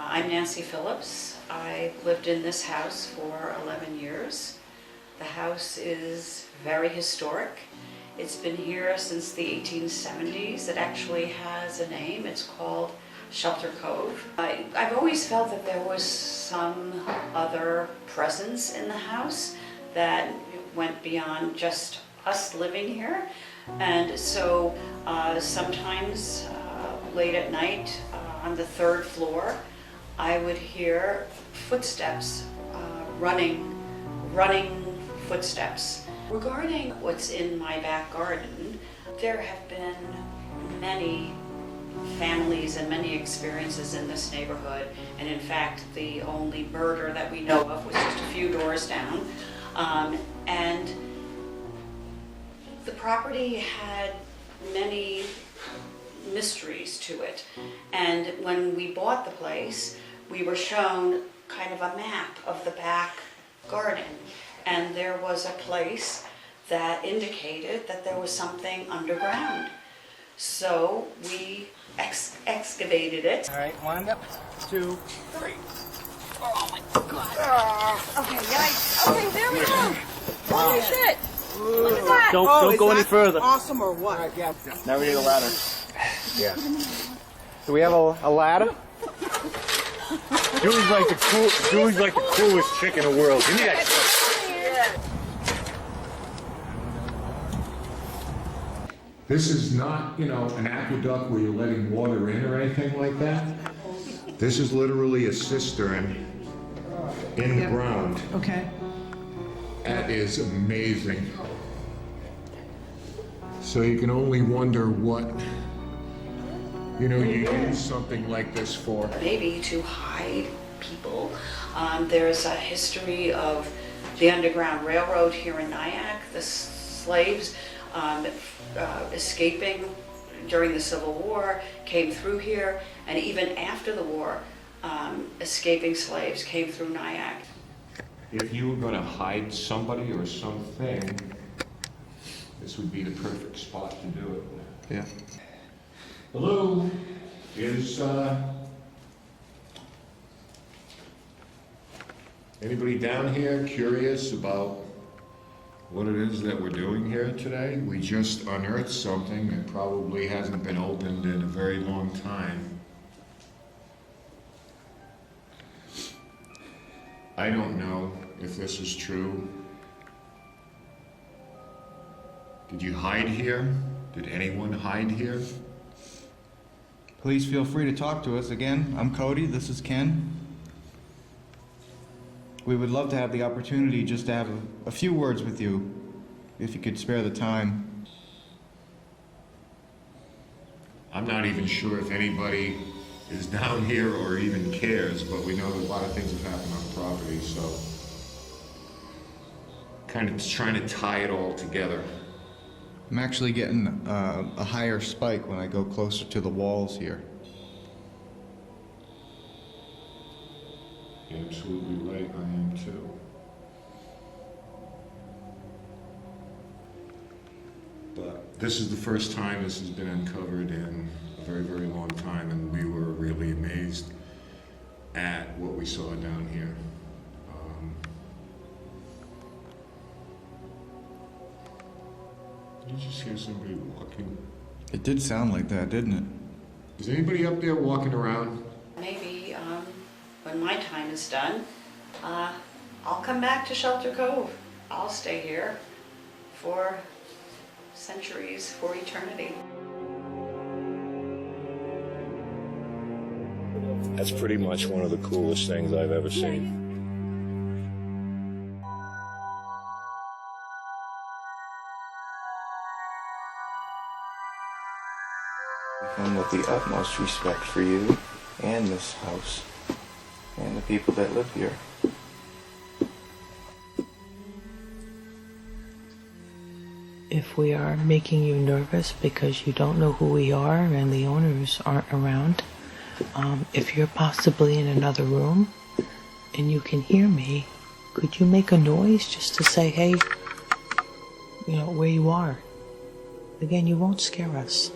I'm Nancy Phillips. I lived in this house for 11 years. The house is very historic. It's been here since the 1870s. It actually has a name. It's called Shelter Cove. I've always felt that there was some other presence in the house that went beyond just us living here. And so sometimes late at night on the third floor, I would hear footsteps, running footsteps. Regarding what's in my back garden, there have been many families and many experiences in this neighborhood, and in fact the only murder that we know of was just a few doors down. And the property had many mysteries to it, and when we bought the place, we were shown kind of a map of the back garden, and there was a place that indicated that there was something underground. So we excavated it. All right, 1, 2, 3. Oh my God. Okay, yikes. Okay, there we go. Holy shit. Look at that. Don't go any further. Awesome or what? Right, yeah. Now we need a ladder. Yeah. Do we have a ladder? Julie's like the coolest chick in the world. Give me that shit. This is not, an aqueduct where you're letting water in or anything like that. This is literally a cistern in the ground. Okay. That is amazing. So you can only wonder what, you use something like this for. Maybe to hide people. There's a history of the Underground Railroad here in Nyack, the slaves escaping during the Civil War came through here, and even after the war, escaping slaves came through Nyack. If you were going to hide somebody or something, this would be the perfect spot to do it. Yeah. Hello, is anybody down here curious about what it is that we're doing here today? We just unearthed something that probably hasn't been opened in a very long time. I don't know if this is true. Did you hide here? Did anyone hide here? Please feel free to talk to us. Again, I'm Cody, this is Ken. We would love to have the opportunity just to have a few words with you, if you could spare the time. I'm not even sure if anybody is down here or even cares, but we know that a lot of things have happened on the property, so kind of trying to tie it all together. I'm actually getting a higher spike when I go closer to the walls here. You're absolutely right, I am too. But this is the first time this has been uncovered in a very, very long time, and we were really amazed at what we saw down here. Did you just hear somebody walking? It did sound like that, didn't it? Is anybody up there walking around? Maybe when my time is done, I'll come back to Shelter Cove. I'll stay here for centuries, for eternity. That's pretty much one of the coolest things I've ever seen. We come with the utmost respect for you and this house and the people that live here. If we are making you nervous because you don't know who we are and the owners aren't around, if you're possibly in another room and you can hear me, could you make a noise just to say, hey, you know, where you are? Again, you won't scare us.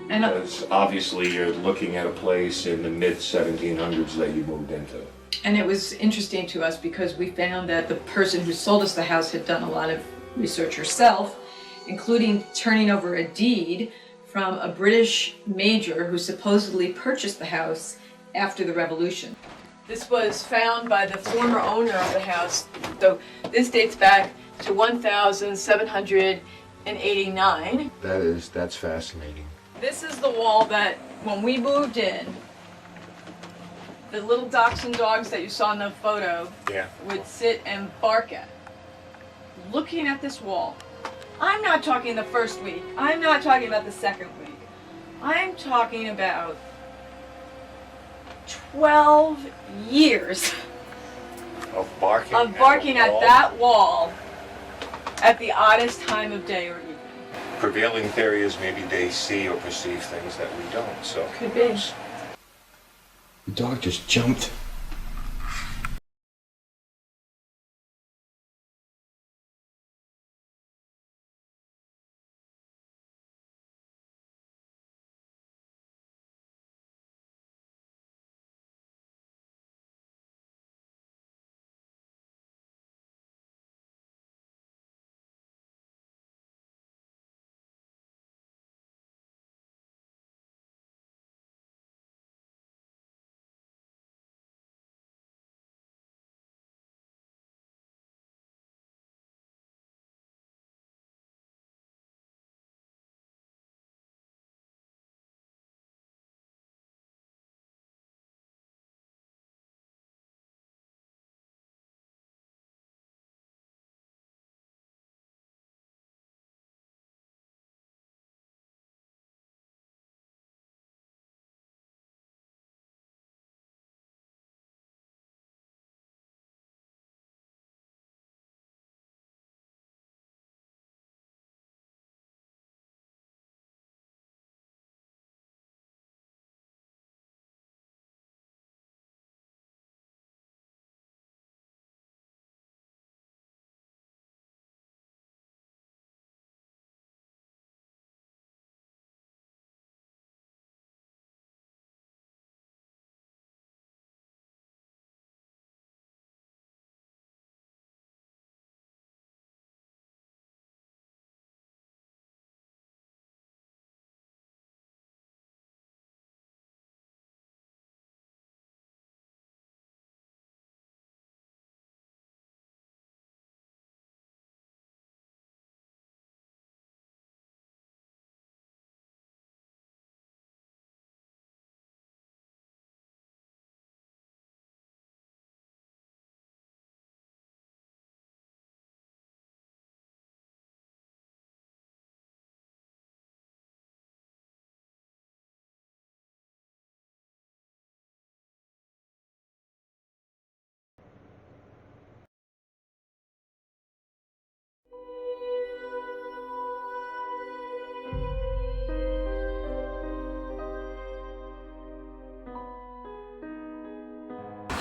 Because obviously you're looking at a place in the mid-1700s that you moved into. And it was interesting to us because we found that the person who sold us the house had done a lot of research herself, including turning over a deed from a British major who supposedly purchased the house after the Revolution. This was found by the former owner of the house. So this dates back to 1789. That's fascinating. This is the wall that, when we moved in, the little dachshund dogs that you saw in the photo would sit and bark at. Looking at this wall. I'm not talking the first week. I'm not talking about the second week. I'm talking about 12 years Of barking at that wall at the oddest time of day or evening. Prevailing theory is maybe they see or perceive things that we don't, so. Could be. The dog just jumped.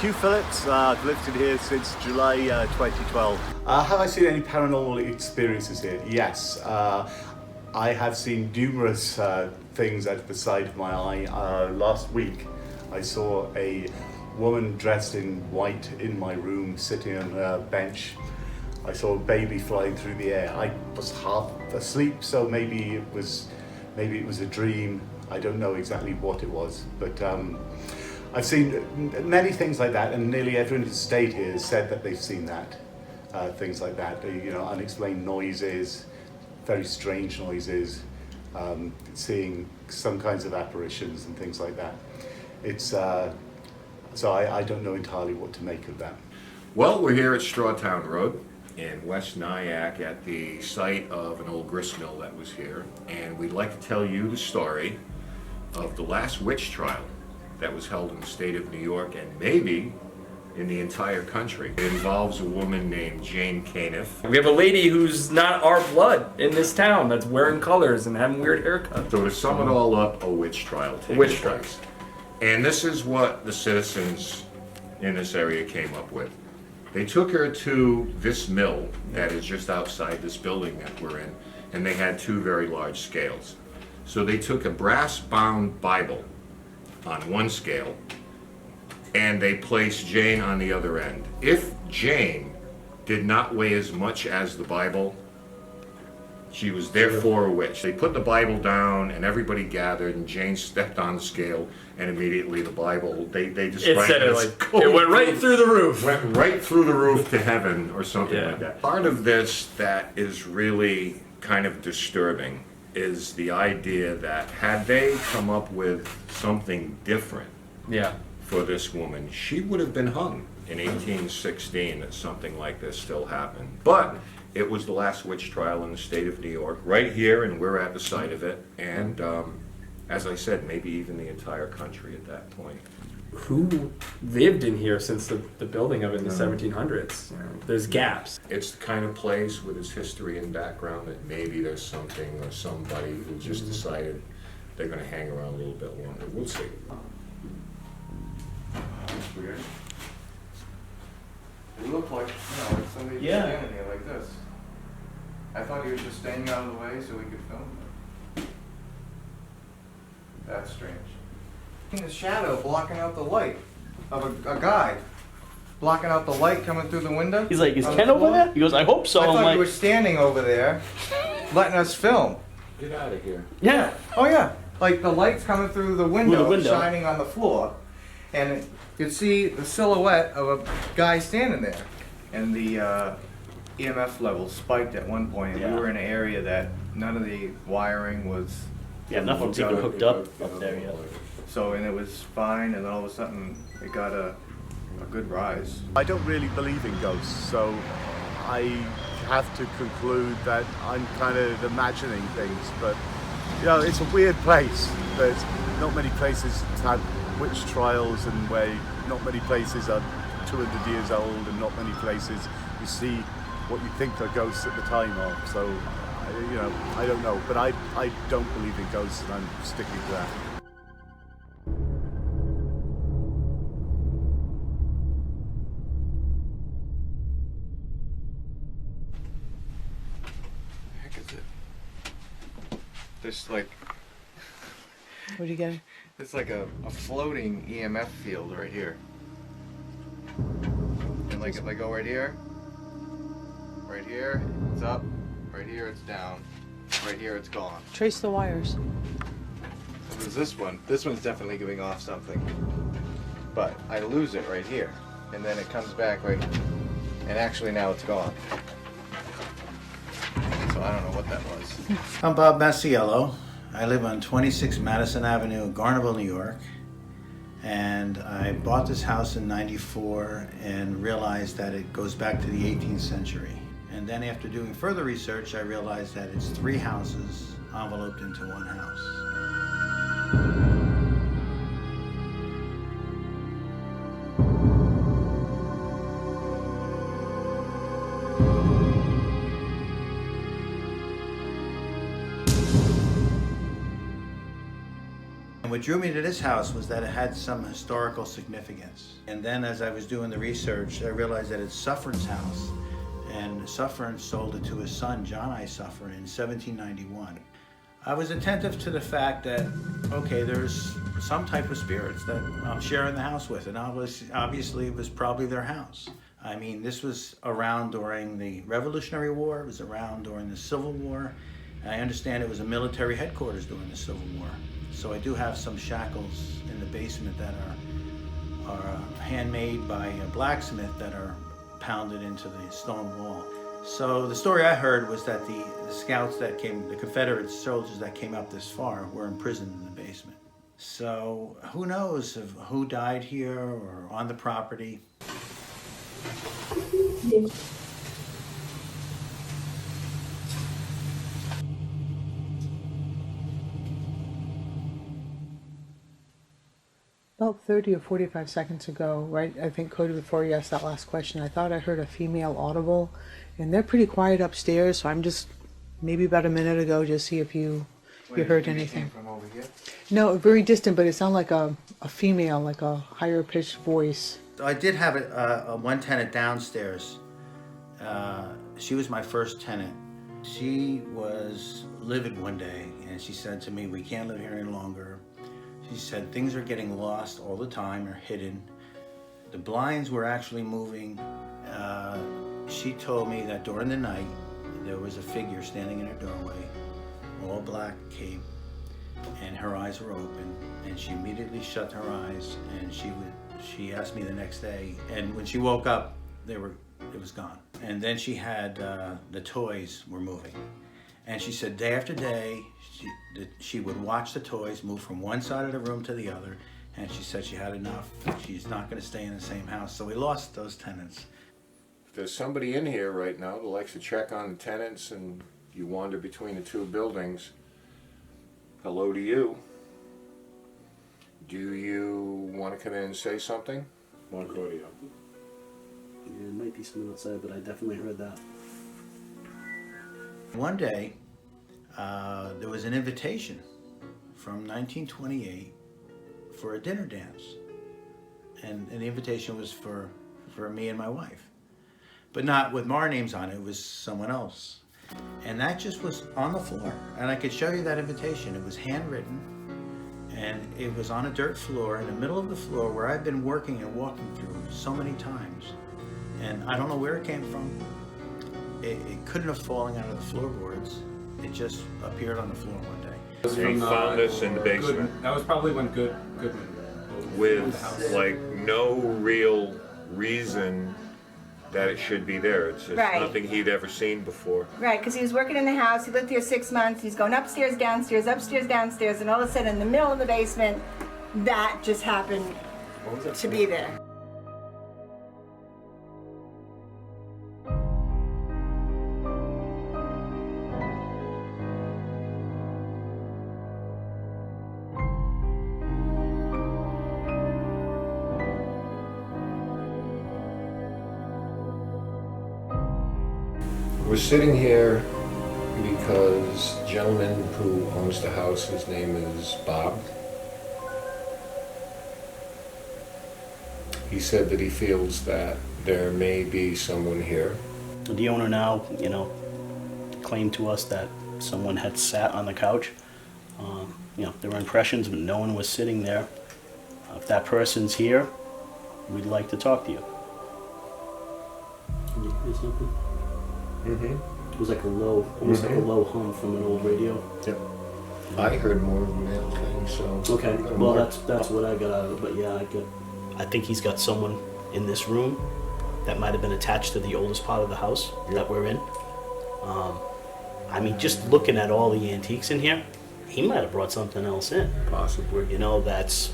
Hugh Phillips, I've lived in here since July 2012. Have I seen any paranormal experiences here? Yes. I have seen numerous things out of the side of my eye. Last week I saw a woman dressed in white in my room sitting on a bench. I saw a baby flying through the air. I was half asleep, so maybe it was a dream. I don't know exactly what it was, but I've seen many things like that, and nearly everyone who's stayed here has said that they've seen that, things like that. You know, unexplained noises, very strange noises, seeing some kinds of apparitions and things like that. It's so I don't know entirely what to make of that. Well, we're here at Strawtown Road, in West Nyack at the site of an old grist mill that was here. And we'd like to tell you the story of the last witch trial that was held in the state of New York and maybe in the entire country. It involves a woman named Jane Caniff. We have a lady who's not our blood in this town that's wearing colors and having weird haircuts. So to sum it all up, a witch trial takes Witch trial. place. And this is what the citizens in this area came up with. They took her to this mill that is just outside this building that we're in, and they had two very large scales. So they took a brass-bound Bible on one scale, and they placed Jane on the other end. If Jane did not weigh as much as the Bible, she was therefore a witch. They put the Bible down and everybody gathered and Jane stepped on the scale and immediately the Bible, they described it as it went right through the roof. Went right through the roof to heaven or something Yeah. like that. Part of this that is really kind of disturbing is the idea that had they come up with something different Yeah. for this woman, she would have been hung in 1816 that something like this still happened. But it was the last witch trial in the state of New York, right here, and we're at the site of it. And as I said, maybe even the entire country at that point. Who lived in here since the building of it in the 1700s? You know, there's gaps. It's the kind of place with its history and background that maybe there's something or somebody who just decided they're going to hang around a little bit longer. We'll see. Weird. It looked like, like somebody Yeah. standing here like this. I thought he was just standing out of the way so we could film it. That's strange. In the shadow blocking out the light of a guy. Blocking out the light coming through the window. He's like, is on the Ken over floor. there? He goes, I hope so. I I'm thought like, you were standing over there letting us film. Get out of here. yeah. Oh yeah, like the light's coming through the window, window. shining on the floor, and you'd see the silhouette of a guy standing there. And the EMF levels spiked at one point, and Yeah. we were in an area that none of the wiring was. Yeah, nothing's even hooked up there yet. So, and it was fine, and then all of a sudden it got a good rise. I don't really believe in ghosts, so I have to conclude that I'm kind of imagining things. But you know, it's a weird place. There's not many places have witch trials, and where not many places are 200 years old, and not many places you see what you think are ghosts at the time of. So, you know, I don't know, but I don't believe in ghosts, and I'm sticking to that. The heck is it? There's like, What are you getting? it's like a floating EMF field right here. And like if I go right here, it's up, right here it's down, right here it's gone. Trace the wires. So there's this one. This one's definitely giving off something. But I lose it right here. And then it comes back right, and actually now it's gone. So I don't know what that was. I'm Bob Massiello. I live on 26 Madison Avenue, Garnerville, New York. And I bought this house in '94 and realized that it goes back to the 18th century. And then after doing further research, I realized that it's 3 houses enveloped into one house. And what drew me to this house was that it had some historical significance. And then as I was doing the research, I realized that it's Suffern's house. And Suffern sold it to his son, John I. Suffern, in 1791. I was attentive to the fact that, okay, there's some type of spirits that I'm sharing the house with, and obviously it was probably their house. I mean, this was around during the Revolutionary War, it was around during the Civil War, and I understand it was a military headquarters during the Civil War. So I do have some shackles in the basement that are handmade by a blacksmith that are pounded into the stone wall. So the story I heard was that the scouts that came, the Confederate soldiers that came up this far were imprisoned in the basement. So who knows of who died here or on the property. About 30 or 45 seconds ago, right? I think, Cody, before you asked that last question, I thought I heard a female audible, and they're pretty quiet upstairs, so I'm just, maybe about a minute ago, just see if you heard anything. From over here? No, very distant, but it sounded like a female, like a higher pitched voice. I did have one tenant downstairs. She was my first tenant. She was livid one day, and she said to me, "We can't live here any longer." She said, "Things are getting lost all the time or hidden. The blinds were actually moving." She told me that during the night, there was a figure standing in her doorway, all black cape, and her eyes were open, and she immediately shut her eyes, and she asked me the next day, and when she woke up, it was gone. And then she had, the toys were moving. And she said day after day, she would watch the toys move from one side of the room to the other, and she said she had enough. She's not gonna stay in the same house, so we lost those tenants. If there's somebody in here right now that likes to check on the tenants and you wander between the two buildings, hello to you. Do you want to come in and say something? Mark audio. Yeah, it might be someone outside, but I definitely heard that. One day, there was an invitation from 1928 for a dinner dance. And the invitation was for me and my wife. But not with our names on it, it was someone else. And that just was on the floor. And I could show you that invitation. It was handwritten, and it was on a dirt floor in the middle of the floor where I've been working and walking through so many times. And I don't know where it came from. It couldn't have fallen out of the floorboards. It just appeared on the floor one day. He found this in the basement. That was probably when Goodman with like no real reason that it should be there. It's just Right. nothing he'd ever seen before. Right, because he was working in the house. He lived here 6 months. He's going upstairs, downstairs, downstairs, and all of a sudden, in the middle of the basement, that just happened to be there. We're sitting here because the gentleman who owns the house, his name is Bob. He said that he feels that there may be someone here. The owner now, claimed to us that someone had sat on the couch. There were impressions, but no one was sitting there. If that person's here, we'd like to talk to you. Can you hear something? Mm-hmm. It was like almost like a low hum from an old radio. Yep. I heard more of a male thing, so. Okay, well that's what I got out of it, but yeah, I think he's got someone in this room that might have been attached to the oldest part of the house that we're in. Just looking at all the antiques in here, he might have brought something else in. Possibly. That's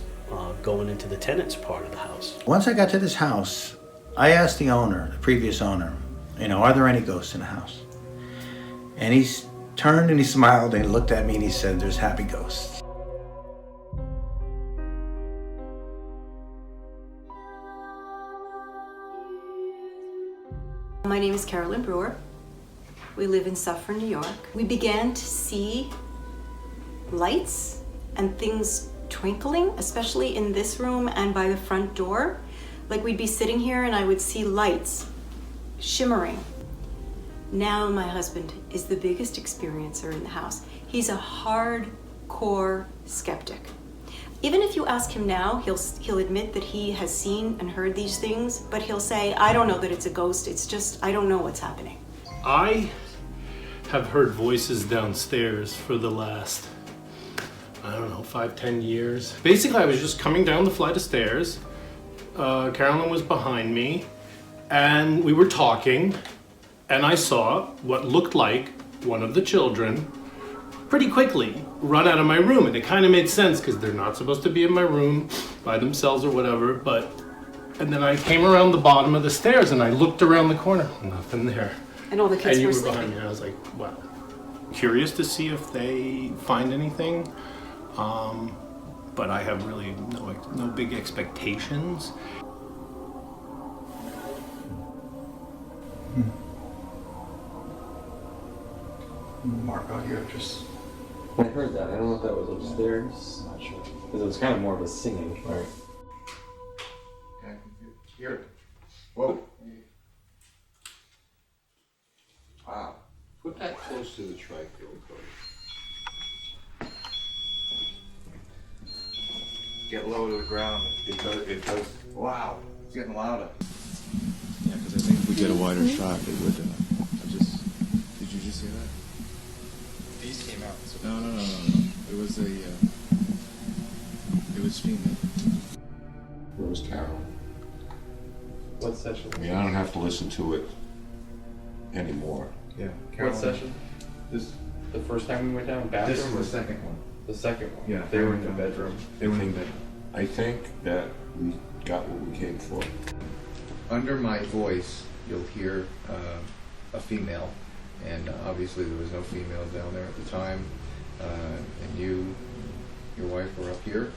going into the tenant's part of the house. Once I got to this house, I asked the owner, the previous owner, are there any ghosts in the house? And he turned and he smiled and he looked at me and he said, "There's happy ghosts." My name is Carolyn Brewer. We live in Suffern, New York. We began to see lights and things twinkling, especially in this room and by the front door. Like we'd be sitting here and I would see lights shimmering. Now my husband is the biggest experiencer in the house. He's a hardcore skeptic. Even if you ask him now, he'll admit that he has seen and heard these things, but he'll say, "I don't know that it's a ghost, it's just, I don't know what's happening." I have heard voices downstairs for the last, 5-10 years. Basically, I was just coming down the flight of stairs. Carolyn was behind me, and we were talking, and I saw what looked like one of the children pretty quickly run out of my room. And it kind of made sense because they're not supposed to be in my room by themselves or whatever, and then I came around the bottom of the stairs and I looked around the corner, nothing there. And all the kids and you were were sleeping. behind me, and I was like, wow. Curious to see if they find anything. but I have really no big expectations. Mark out here just... I heard that. I don't know if that was upstairs. Not sure. Because it was kind of more of a singing. Right. I can hear it. Whoa. Wow. Put that close to the tri-field code. Get low to the ground. It does. Wow. It's getting louder. Yeah, because I think if we get a wider shot, it would. Did you just see that? These came out. So No. It was it was female. Where was Carol? What session? I mean, I don't have to listen to it anymore. Yeah. What session? The first time we went down, bathroom? This is the second one. The second one. Yeah. They were in the bedroom. They were in bed. I think that we got what we came for. Under my voice, you'll hear a female, and obviously there was no female down there at the time. And your wife were up here,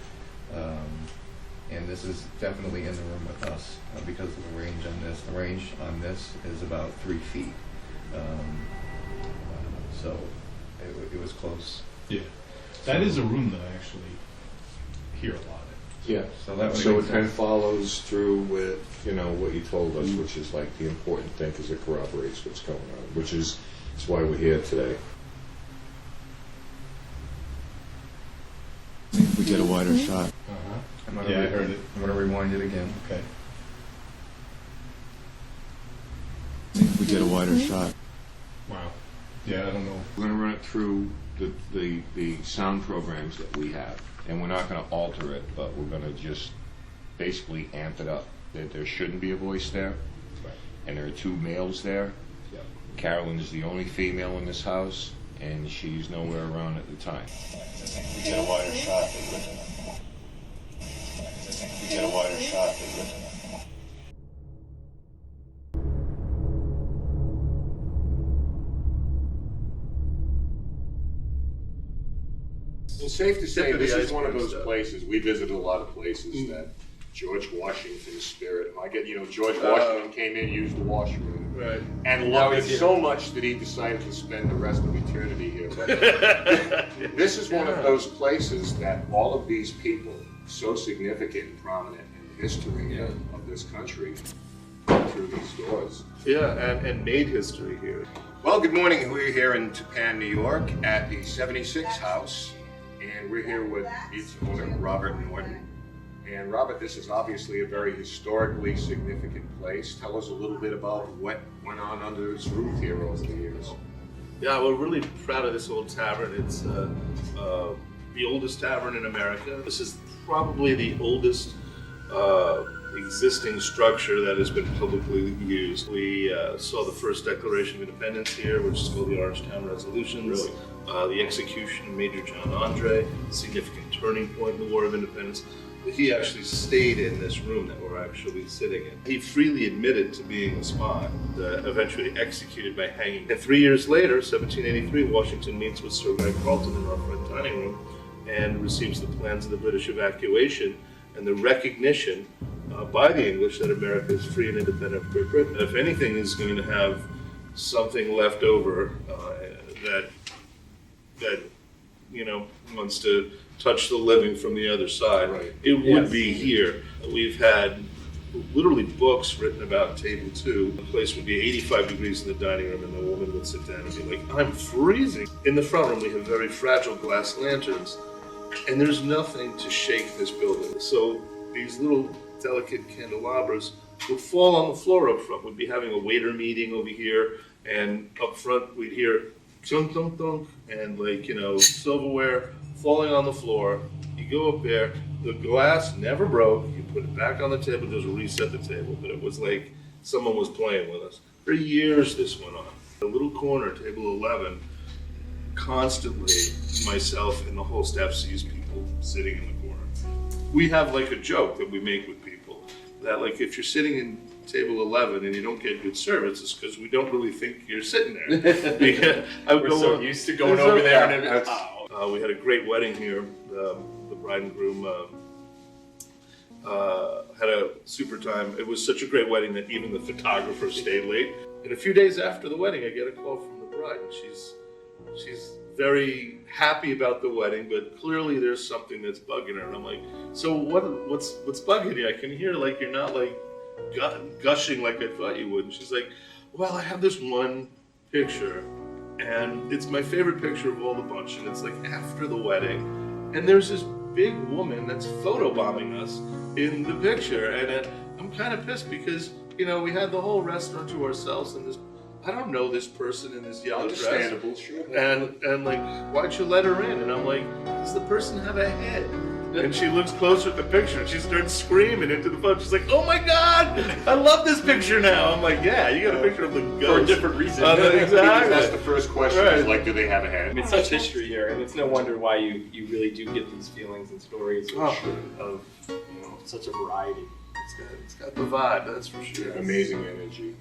and this is definitely in the room with us because of the range on this. The range on this is about 3 feet, so it was close. Yeah, that is a room that I actually hear a lot in. Yeah. So that would So make it kind of sense. follows through with, what you told us, which is like the important thing because it corroborates what's going on, which is that's why we're here today. I think if we get a wider shot. Yeah, I heard it. I'm gonna rewind it again. Okay. I think if we get a wider shot. Wow. Yeah, I don't know. We're going to run it through the sound programs that we have, and we're not going to alter it, but we're going to just basically amp it up. There shouldn't be a voice there, and there are 2 males there. Yeah. Carolyn is the only female in this house, and she's nowhere around at the time. I think if we get a wider shot, I think if we get a wider shot, It's safe to say this is one of those places, we visited a lot of places that George Washington's spirit, I get, George Washington came in, used the washroom, Right. and loved it so much that he decided to spend the rest of eternity here. But this is one of those places that all of these people, so significant and prominent in the history of this country, come through these doors. Yeah, and made history here. Well, good morning. We're here in Tappan, New York at the 76 house, and we're here with its owner, Robert Norton. And Robert, this is obviously a very historically significant place. Tell us a little bit about what went on under its roof here over the years. Yeah, we're really proud of this old tavern. It's the oldest tavern in America. This is probably the oldest existing structure that has been publicly used. We saw the first Declaration of Independence here, which is called the Orangetown Resolutions. Really? The execution of Major John Andre, significant turning point in the War of Independence. He actually stayed in this room that we're actually sitting in. He freely admitted to being a spy, eventually executed by hanging. And 3 years later, 1783, Washington meets with Sir Guy Carleton in our front dining room and receives the plans of the British evacuation and the recognition by the English that America is free and independent of Great Britain. If anything is going to have something left over that wants to touch the living from the other side, Right. it would be here. We've had literally books written about Table 2. The place would be 85 degrees in the dining room and the woman would sit down and be like, I'm freezing. In the front room we have very fragile glass lanterns and there's nothing to shake this building. So these little delicate candelabras would fall on the floor up front. We'd be having a waiter meeting over here and up front we'd hear thunk, thunk, thunk, and silverware falling on the floor. You go up there, the glass never broke, you put it back on the table, just reset the table, but it was like someone was playing with us. For years this went on. The little corner, table 11, constantly myself and the whole staff sees people sitting in the corner. We have like a joke that we make with people, that like if you're sitting in table 11 and you don't get good service, it's because we don't really think you're sitting there. We're so used to going over there and we had a great wedding here. The bride and groom had a super time. It was such a great wedding that even the photographer stayed late. And a few days after the wedding, I get a call from the bride, and she's very happy about the wedding, but clearly there's something that's bugging her. And I'm like, so what's bugging you? I can hear like you're not like gushing like I thought you would. And she's like, well, I have this one picture, and it's my favorite picture of all the bunch, and it's like after the wedding, and there's this big woman that's photobombing us in the picture, and I'm kind of pissed because, you know, we had the whole restaurant to ourselves, and this, I don't know this person in this yellow dress. Understandable, sure. And like, why'd you let her in? And I'm like, does the person have a head? And she looks closer at the picture and she starts screaming into the phone. She's like, oh my God, I love this picture now. I'm like, yeah, you got a picture of the ghost. For a different reason. Exactly. That's the first question, Right. is like, do they have a head? I mean, such history here, and it's no wonder why you really do get these feelings and stories of you know, such a variety. It's got the vibe, that's for sure. Amazing energy.